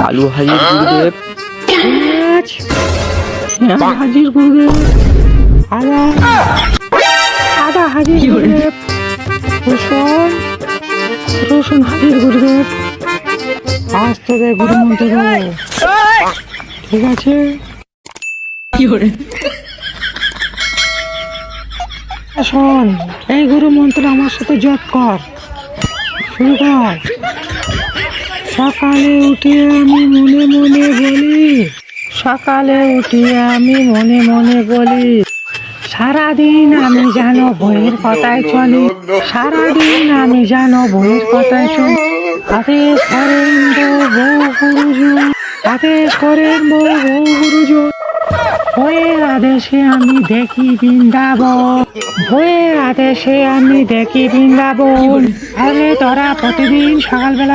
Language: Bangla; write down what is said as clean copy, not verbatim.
আলু হাজির গুরুদেব। পেঁয়াজ হাজির গুরুদেব। আদা আদা হাজির গুরুদেব। রসুন হাজির গুরুদেব। আজ তোদের গুরু মন্ত্র দেবো, ঠিক আছে? শোন, এই গুরু মন্ত্র আমার সাথে জপ কর, শুরু কর। সকালে উঠিয়ে আমি মনে মনে বলি, সকালে উঠিয়ে আমি মনে মনে বলি, সারাদিন আমি যেন বইয়ের কথায় চলি, সারাদিন আমি যেন বইয়ের কথায় চলি। আদেশ করেন বউ গুরুজন, আদেশ করেন বউ গুরুজন। বইয়ের আদেশে আমি দেখি বৃন্দাবন, বইয়ের আদেশে আমি দেখি বৃন্দাবন। তাহলে তোরা প্রতিদিন সকালবেলা